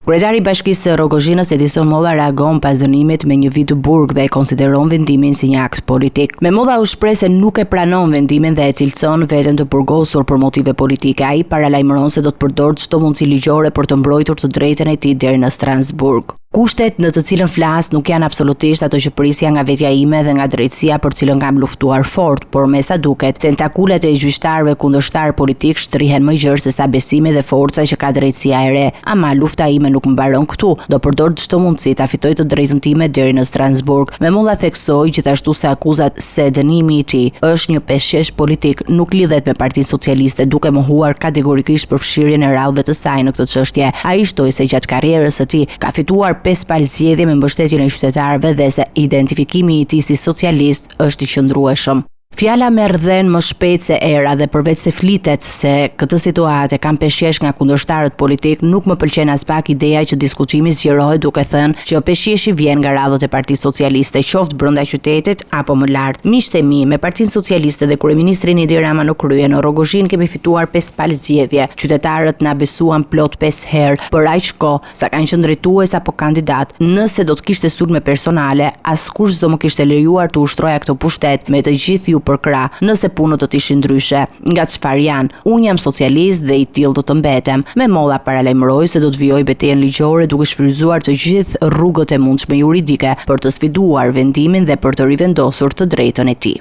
Kryetari i Bashkisë Rogozhinës Edison Molla reagon pas dënimit me një vit të burg dhe e konsideron vendimin si një akt politik. Me Molla u shpreh se nuk e pranon vendimin dhe e cilëson veten të burgosur për motive politike. Ai paralajmëron se do të përdorë çdo mundësi ligjore për të mbrojtur të drejtën e tij deri në Strasburg. Kushtet në të cilën flas nuk janë absolutisht ato që prisja nga vetja ime dhe nga drejtësia për cilën kam luftuar fort, por me sa duket, tentakulet e gjyqtarëve kundërshtar politik shtrihen më gjerë se sa besimi dhe forca që ka drejtësia e re. Ama lufta ime nuk mbaron këtu. Do përdor çdo mundësi ta fitoj të drejtën time deri në Strasburg. Me Molla theksoi gjithashtu se akuzat se dënimi i tij është një peshqesh politik nuk lidhet me Partinë Socialiste, duke mohuar kategorikisht përfshirjen e radhëve të saj në këtë çështje. Ai shtoi se gjatë karrierës së tij ka fituar 5 palë zgjedhje me mbështetjen e qytetarëve dhe se identifikimi i tij si socialist është i qëndrueshëm. Fjala merr dhënë më shpejt se era dhe përveç se flitet se këtë situatë kam peshqesh nga kundërshtarët politik, nuk më pëlqen as pak ideja që diskutimi zgjerohet duke thënë që peshqeshi vjen nga radhët e Partisë Socialiste, qoftë brenda qytetit apo më lart. Miqtë e mi, me Partinë Socialiste dhe kryeministrin Edi Rama në krye, në Rogozhinë kemi fituar 5 palë zgjedhje. Qytetarët na besuan plot 5 herë për aq kohë sa kanë qenë drejtues apo kandidat. Nëse do të kishte sulme personale, askush s'do më kishte lejuar të ushtroja këtë pushtet me të gjithë ju për krah, nëse punët do të ishin ndryshe. Nga çfarë janë? Unë jam socialist dhe i tillë do të mbetem. Me Molla paralajmëroi se do të vijojë betejën ligjore duke shfrytzuar të gjithë rrugët e mundshme juridike për të sfiduar vendimin dhe për të rivendosur të drejtën e tij.